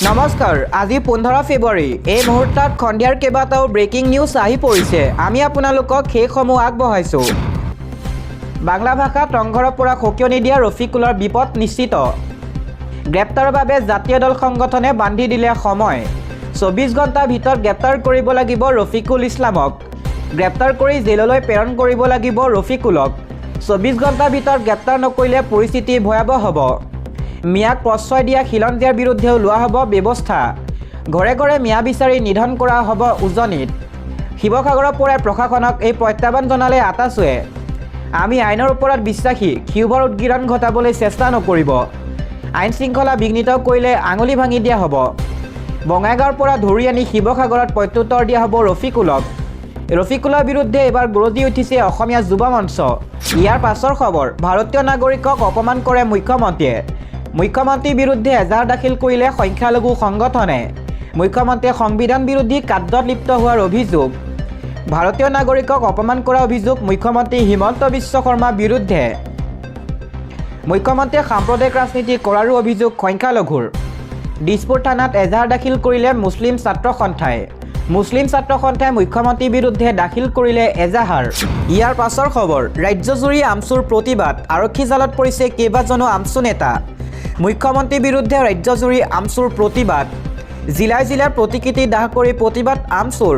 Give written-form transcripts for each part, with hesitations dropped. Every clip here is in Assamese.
নমস্কাৰ আজি 15 ফেব্ৰুৱাৰী এই মুহূৰ্তত খণ্ডিয়াৰ কেইবাটাও ব্ৰেকিং নিউজ আহি পৰিছে আমি আপোনালোকক সেইসমূহ আগবঢ়াইছোঁ বাংলা ভাষাত ৰংঘৰৰ পৰা সকিয়নি দিয়া ৰফিকুলৰ বিপদ নিশ্চিত গ্ৰেপ্তাৰৰ বাবে জাতীয় দল সংগঠনে বান্ধি দিলে সময় 24 ঘণ্টাৰ ভিতৰত গ্ৰেপ্তাৰ কৰিব লাগিব ৰফিকুল ইছলামক গ্ৰেপ্তাৰ কৰি জেললৈ প্ৰেৰণ কৰিব লাগিব ৰফিকুলক 24 ঘণ্টাৰ ভিতৰত গ্ৰেপ্তাৰ নকৰিলে পৰিস্থিতি ভয়াৱহ হ'ব মিয়াক প্ৰশ্ৰয় দিয়া খিলঞ্জীয়াৰ বিৰুদ্ধেও লোৱা হ'ব ব্যৱস্থা ঘৰে ঘৰে মিয়া বিচাৰি নিধন কৰা হ'ব উজনিত শিৱসাগৰৰ পৰাই প্ৰশাসনক এই প্ৰত্যাহ্বান জনালে আটাছুৱে আমি আইনৰ ওপৰত বিশ্বাসী ক্ষোভৰ উদ্গীৰণ ঘটাবলৈ চেষ্টা নকৰিব আইন শৃংখলা বিঘ্নিত কৰিলে আঙুলি ভাঙি দিয়া হ'ব বঙাইগাঁৱৰ পৰা ধৰি আনি শিৱসাগৰত প্ৰত্যুত্তৰ দিয়া হ'ব ৰফিকুলৰ বিৰুদ্ধে এবাৰ গৰজি উঠিছে অসমীয়া যুৱ মঞ্চ ইয়াৰ পাছৰ খবৰ ভাৰতীয় নাগৰিকক অপমান কৰে মুখ্যমন্ত্ৰীৰ বিৰুদ্ধে এজাহাৰ দাখিল কৰিলে সংখ্যালঘু সংগঠনে মুখ্যমন্ত্ৰীয়ে সংবিধান বিৰোধী কাৰ্যত লিপ্ত হোৱাৰ অভিযোগ ভাৰতীয় নাগৰিকক অপমান কৰা অভিযোগ মুখ্যমন্ত্ৰী হিমন্ত বিশ্ব শৰ্মাৰ বিৰুদ্ধে মুখ্যমন্ত্ৰীয়ে সাম্প্ৰদায়িক ৰাজনীতি কৰাৰো অভিযোগ সংখ্যালঘুৰ দিছপুৰ থানাত এজাহাৰ দাখিল কৰিলে মুছলিম ছাত্ৰ সন্থাই মুখ্যমন্ত্ৰীৰ বিৰুদ্ধে দাখিল কৰিলে এজাহাৰ ইয়াৰ পাছৰ খবৰ ৰাজ্যজুৰি আমচুৰ প্ৰতিবাদ আৰক্ষী জালত পৰিছে কেইবাজনো আমচু নেতা মুখ্যমন্ত্ৰীৰ বিৰুদ্ধে ৰাজ্যজুৰি আমচুৰ প্ৰতিবাদ জিলাৰ প্ৰতিকৃতি দাহ কৰি প্ৰতিবাদ আমচুৰ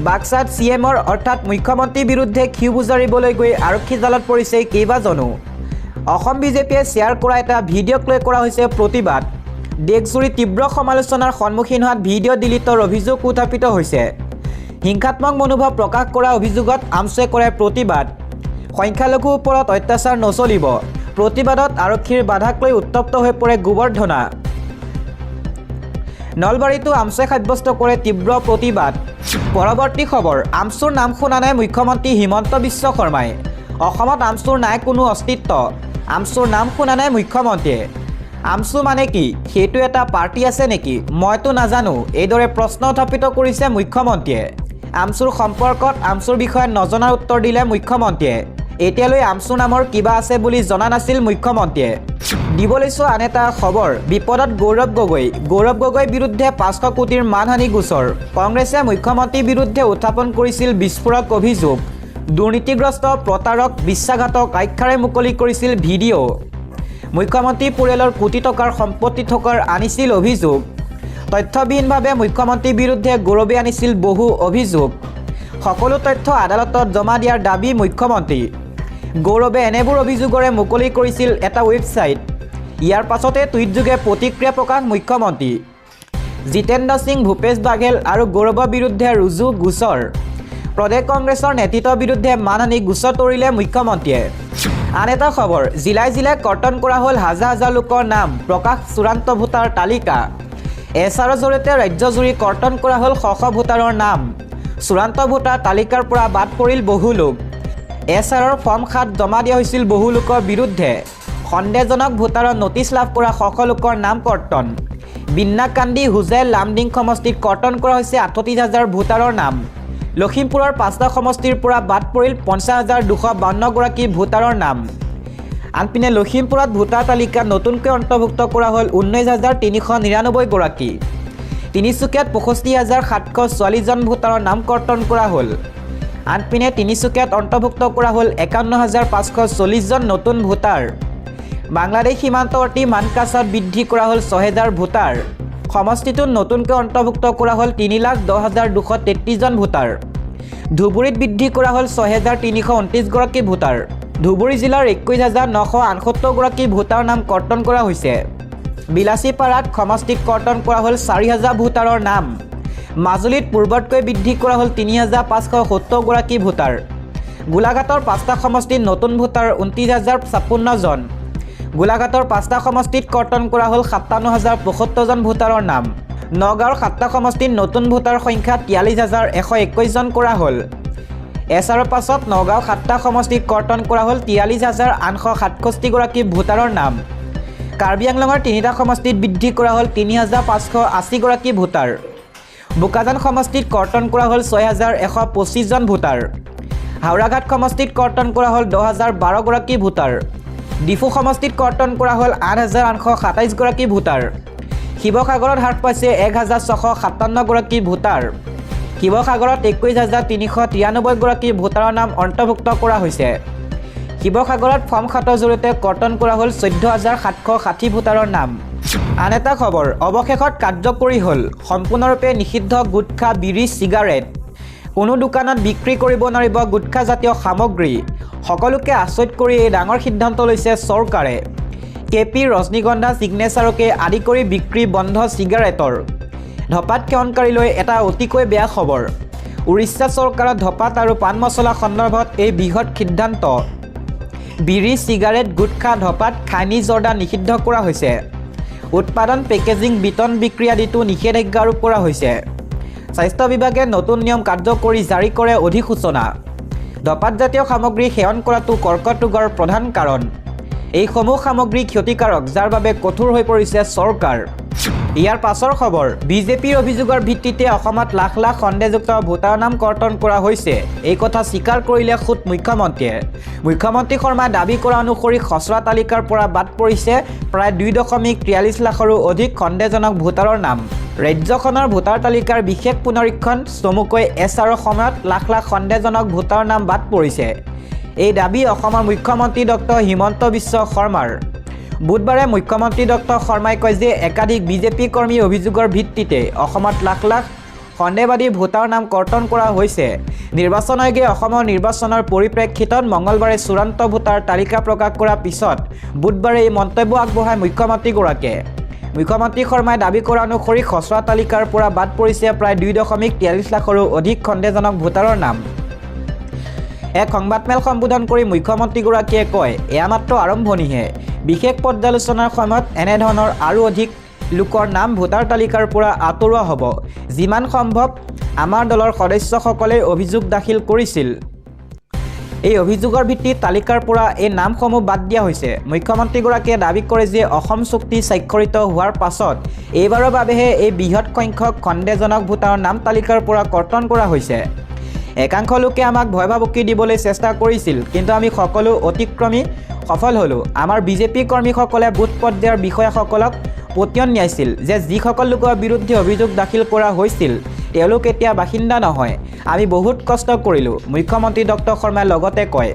বাক্সাত চিএমৰ অৰ্থাৎ মুখ্যমন্ত্ৰীৰ বিৰুদ্ধে ক্ষোভ উজাৰিবলৈ গৈ আৰক্ষী জালত পৰিছে কেইবাজনো অসম বিজেপিয়ে শ্বেয়াৰ কৰা এটা ভিডিঅ'ক লৈ কৰা হৈছে প্ৰতিবাদ দেশজুৰি তীব্ৰ সমালোচনাৰ সন্মুখীন হোৱাত ভিডিঅ' ডিলিটৰ অভিযোগ উত্থাপিত হৈছে হিংসাত্মক মনোভাৱ প্ৰকাশ কৰা অভিযোগত আমচুৱে কৰে প্ৰতিবাদ সংখ্যালঘুৰ ওপৰত অত্যাচাৰ নচলিব প্ৰতিবাদত আৰক্ষীৰ বাধাক লৈ উত্তপ্ত হৈ পৰে গোবৰ্ধনা নলবাৰীতো আমচুৱে সাব্যস্ত কৰে তীব্ৰ প্ৰতিবাদ পৰৱৰ্তী খবৰ আমচুৰ নাম শুনা নাই মুখ্যমন্ত্ৰী হিমন্ত বিশ্ব শৰ্মাই অসমত আমচুৰ নাই কোনো অস্তিত্ব আমচুৰ নাম শুনা নাই মুখ্যমন্ত্ৰীয়ে আমচু মানে কি সেইটো এটা পাৰ্টি আছে নেকি মইতো নাজানো এইদৰে প্ৰশ্ন উত্থাপিত কৰিছে মুখ্যমন্ত্ৰীয়ে আমচুৰ সম্পৰ্কত আমচুৰ বিষয়ে নজনাৰ উত্তৰ দিলে মুখ্যমন্ত্ৰীয়ে এতিয়ালৈ আমচু নামৰ কিবা আছে বুলি জনা নাছিল মুখ্যমন্ত্ৰীয়ে দিবলৈছো আন এটা খবৰ বিপদত গৌৰৱ গগৈৰ বিৰুদ্ধে 500 কোটিৰ মানহানি গোচৰ কংগ্ৰেছে মুখ্যমন্ত্ৰীৰ বিৰুদ্ধে উত্থাপন কৰিছিল বিস্ফোৰক অভিযোগ দুৰ্নীতিগ্ৰস্ত প্ৰতাৰক বিশ্বাসঘাতক আখ্যাৰে মুকলি কৰিছিল ভিডিঅ' মুখ্যমন্ত্ৰী পৰিয়ালৰ কোটি টকাৰ সম্পত্তি থকাৰ আনিছিল অভিযোগ তথ্যবিহীনভাৱে মুখ্যমন্ত্ৰীৰ বিৰুদ্ধে গৌৰৱে আনিছিল বহু অভিযোগ সকলো তথ্য আদালতত জমা দিয়াৰ দাবী মুখ্যমন্ত্ৰী গৌৰৱে এনেবোৰ অভিযোগৰে মুকলি কৰিছিল এটা ৱেবছাইট ইয়াৰ পাছতে টুইটযোগে প্ৰতিক্ৰিয়া প্ৰকাশ মুখ্যমন্ত্ৰী জিতেন্দ্ৰ সিং ভূপেশ বাঘেল আৰু গৌৰৱৰ বিৰুদ্ধে ৰুজু গোচৰ প্ৰদেশ কংগ্ৰেছৰ নেতৃত্বৰ বিৰুদ্ধে মানহানি গোচৰ তৰিলে মুখ্যমন্ত্ৰীয়ে আন এটা খবৰ জিলাই কৰ্তন কৰা হ'ল হাজাৰ লোকৰ নাম প্ৰকাশ চূড়ান্ত ভোটাৰ তালিকা এছআৰৰ জৰিয়তে ৰাজ্যজুৰি কৰ্তন কৰা হ'ল শ ভোটাৰৰ নাম চূড়ান্ত ভোটাৰ তালিকাৰ পৰা বাদ পৰিল বহু লোক এছআৰৰ ফৰ্ম 7 জমা দিয়া হৈছিল বহু লোকৰ বিৰুদ্ধে সন্দেহজনক ভোটাৰৰ নটিচ লাভ কৰা শ লোকৰ নাম কৰ্তন বিন্নাকান্দি হুজেল লামডিং সমষ্টিত কৰ্তন কৰা হৈছে 38,000 ভোটাৰৰ নাম লখিমপুৰৰ 5টা সমষ্টিৰ পৰা বাদ পৰিল 50,252 গৰাকী ভোটাৰৰ নাম আনপিনে লখিমপুৰত ভোটাৰ তালিকাত নতুনকৈ অন্তৰ্ভুক্ত কৰা হ'ল 19,399 গৰাকী তিনিচুকীয়াত 65,744 জন ভোটাৰৰ নাম কৰ্তন কৰা হ'ল আনপিনে তিনিচুকীয়াত অন্তৰ্ভুক্ত কৰা হ'ল 51,540 জন নতুন ভোটাৰ বাংলাদেশ সীমান্তৱৰ্তী মানকাছাত বৃদ্ধি কৰা হ'ল 6,000 ভোটাৰ সমষ্টিটোত নতুনকৈ অন্তৰ্ভুক্ত কৰা হ'ল 3,10,233 জন ভোটাৰ ধুবুৰীত বৃদ্ধি কৰা হ'ল 6,329 গৰাকী ভোটাৰ ধুবুৰী জিলাৰ 21,968 গৰাকী ভোটাৰৰ নাম কৰ্তন কৰা হৈছে বিলাসীপাৰাত সমষ্টিত কৰ্তন কৰা হ'ল 4,000 ভোটাৰৰ নাম মাজুলীত পূৰ্বতকৈ বৃদ্ধি কৰা হ'ল 3,570 গৰাকী ভোটাৰ গোলাঘাটৰ 5টা সমষ্টিত নতুন ভোটাৰ 29,056 জন গোলাঘাটৰ 5টা সমষ্টিত কৰ্তন কৰা হ'ল 57,075 জন ভোটাৰৰ নাম নগাঁৱৰ 7টা সমষ্টিত নতুন ভোটাৰ সংখ্যা 43,121 জন কৰা হ'ল এছআৰৰ পাছত নগাঁও 7টা সমষ্টিত কৰ্তন কৰা হ'ল 43,867 গৰাকী ভোটাৰৰ নাম কাৰ্বি আংলঙৰ 3টা সমষ্টিত বৃদ্ধি কৰা হ'ল 3,580 গৰাকী ভোটাৰ বোকাজান সমষ্টিত কৰ্তন কৰা হ'ল 6,125 জন ভোটাৰ হাওৰাঘাট সমষ্টিত কৰ্তন কৰা হ'ল 10,012 গৰাকী ভোটাৰ ডিফু সমষ্টিত কৰ্তন কৰা হ'ল 8,827 গৰাকী ভোটাৰ শিৱসাগৰত হ্ৰাস পাইছে 1657 গৰাকী ভোটাৰ। শিৱসাগৰত 21,393 গৰাকী ভোটাৰৰ নাম অন্তৰ্ভুক্ত কৰা হৈছে। শিৱসাগৰত ফৰ্ম 7ৰ জৰিয়তে কৰ্তন কৰা হ'ল 14,760 ভোটাৰৰ নাম। আন এটা খবৰ, অৱশেষত কাৰ্যকৰী হ'ল সম্পূৰ্ণৰূপে নিষিদ্ধ গুটখা, বিড়ি, চিগাৰেট। কোনো দোকানত বিক্ৰী কৰিব নোৱাৰিব গুটখাজাতীয় সামগ্ৰী। সকলোকে আচৰিত কৰি এই ডাঙৰ সিদ্ধান্ত লৈছে চৰকাৰে। কেপি, ৰজনীগন্ধা, ছিগনেচাৰকে আদি কৰি বিক্ৰী বন্ধ চিগাৰেটৰ। ধঁপাত সেৱনকাৰীলৈ এটা অতিকৈ বেয়া খবৰ। উৰিষ্যা চৰকাৰৰ ধঁপাত আৰু পাণ মছলা সন্দৰ্ভত এই বৃহৎ সিদ্ধান্ত। বিড়ি, চিগাৰেট, গুটখা, ধঁপাত, খাইনী, জৰ্দা নিষিদ্ধ কৰা হৈছে। উৎপাদন, পেকেজিং, বিতৰণ, বিক্ৰী আদিতো নিষেধাজ্ঞা আৰোপ কৰা হৈছে। স্বাস্থ্য বিভাগে নতুন নিয়ম কাৰ্যকৰী জাৰি কৰে অধিসূচনা। ধঁপাতজাতীয় সামগ্ৰী সেৱন কৰাটো কৰ্কট ৰোগৰ প্ৰধান কাৰণ। এইসমূহ সামগ্ৰী ক্ষতিকাৰক, যাৰ বাবে কঠোৰ হৈ পৰিছে চৰকাৰ। ইয়াৰ পাছৰ খবৰ, বিজেপিৰ অভিযোগৰ ভিত্তিতে অসমত লাখ লাখ সন্দেহযুক্ত ভোটাৰৰ নাম কৰ্তন কৰা হৈছে। এই কথা স্বীকাৰ কৰিলে খুদ মুখ্যমন্ত্ৰীয়ে। মুখ্যমন্ত্ৰী শৰ্মাই দাবী কৰা অনুসৰি খচৰা তালিকাৰ পৰা বাদ পৰিছে প্ৰায় 2.43 লাখৰো অধিক সন্দেহজনক ভোটাৰৰ নাম। ৰাজ্যখনৰ ভোটাৰ তালিকাৰ বিশেষ পুনৰীক্ষণ চমুকৈ এছআৰৰ সময়ত লাখ লাখ সন্দেহজনক ভোটাৰৰ নাম বাদ পৰিছে। এই দাবী অসমৰ মুখ্যমন্ত্ৰী ডক্টৰ হিমন্ত বিশ্ব শৰ্মাৰ। বুধবাৰে মুখ্যমন্ত্ৰী ডক্টৰ শৰ্মাই কয় যে একাধিক বিজেপি কৰ্মীৰ অভিযোগৰ ভিত্তিতে অসমত লাখ লাখ সন্দেহবাদী ভোটাৰৰ নাম কৰ্তন কৰা হৈছে। নিৰ্বাচন আয়োগে অসমৰ নিৰ্বাচনৰ পৰিপ্ৰেক্ষিতত মঙলবাৰে চূড়ান্ত ভোটাৰ তালিকা প্ৰকাশ কৰাৰ পিছত বুধবাৰে এই মন্তব্য আগবঢ়ায় মুখ্যমন্ত্ৰীগৰাকীয়ে। মুখ্যমন্ত্ৰী শৰ্মাই দাবী কৰা অনুসৰি খচৰা তালিকাৰ পৰা বাদ পৰিছে প্ৰায় 2.43 লাখৰো অধিক সন্দেহজনক ভোটাৰৰ নাম। এক সংবাদমেল সম্বোধন কৰি মুখ্যমন্ত্ৰীগৰাকীয়ে কয়, এয়া মাত্ৰ আৰম্ভণিহে। বিশেষ পৰ্যালোচনাৰ সময়ত এনেধৰণৰ আৰু অধিক লোকৰ নাম ভোটাৰ তালিকাৰ পৰা আঁতৰোৱা হ'ব। যিমান সম্ভৱ আমাৰ দলৰ সদস্যসকলে অভিযোগ দাখিল কৰিছিল। এই অভিযোগৰ ভিত্তিত তালিকাৰ পৰা এই নামসমূহ বাদ দিয়া হৈছে। মুখ্যমন্ত্ৰীগৰাকীয়ে দাবী কৰে যে অসম চুক্তি স্বাক্ষৰিত হোৱাৰ পাছত এইবাৰৰ বাবেহে এই বৃহৎ সংখ্যক সন্দেহজনক ভোটাৰৰ নাম তালিকাৰ পৰা কৰ্তন কৰা হৈছে। একাংশ লোকে আমাক ভয় ভাবুকি দিবলৈ চেষ্টা কৰিছিল, কিন্তু আমি সকলো অতিক্ৰমী সফল হ'লোঁ। আমাৰ বিজেপি কৰ্মীসকলে বুথ পৰ্যায়ৰ বিষয়াসকলক পতিয়ন নিয়াইছিল যে যিসকল লোকৰ বিৰুদ্ধে অভিযোগ দাখিল কৰা হৈছিল তেওঁলোক এতিয়া বাসিন্দা নহয়। আমি বহুত কষ্ট কৰিলোঁ, মুখ্যমন্ত্ৰী ডক্টৰ শৰ্মাই লগতে কয়।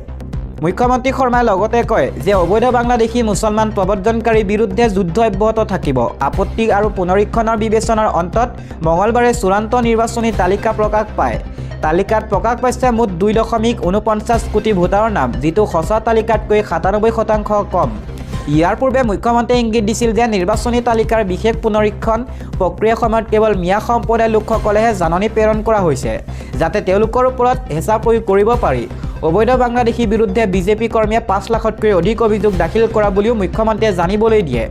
মুখ্যমন্ত্ৰী শৰ্মাই লগতে কয় যে অবৈধ বাংলাদেশী মুছলমান প্ৰব্ৰজনকাৰীৰ বিৰুদ্ধে যুদ্ধ অব্যাহত থাকিব। আপত্তি আৰু পুনৰীক্ষণৰ বিবেচনাৰ অন্তত মঙলবাৰে চূড়ান্ত নিৰ্বাচনী তালিকা প্ৰকাশ পায়। তালিকাত প্ৰকাশ পাইছে মুঠ 2.49 কোটি ভোটাৰৰ নাম, যিটো সঁচা তালিকাতকৈ 97% কম। ইয়াৰ পূৰ্বে মুখ্যমন্ত্ৰীয়ে ইংগিত দিছিল যে নিৰ্বাচনী তালিকাৰ বিশেষ পুনৰীক্ষণ প্ৰক্ৰিয়াৰ সময়ত কেৱল মিয়া সম্প্ৰদায়ৰ লোকসকলেহে জাননী প্ৰেৰণ কৰা হৈছে, যাতে তেওঁলোকৰ ওপৰত হেঁচা প্ৰয়োগ কৰিব পাৰি। অবৈধ বাংলাদেশীৰ বিৰুদ্ধে বিজেপি কৰ্মীয়ে 5 লাখতকৈ অধিক অভিযোগ দাখিল কৰা বুলিও মুখ্যমন্ত্ৰীয়ে জানিবলৈ দিয়ে।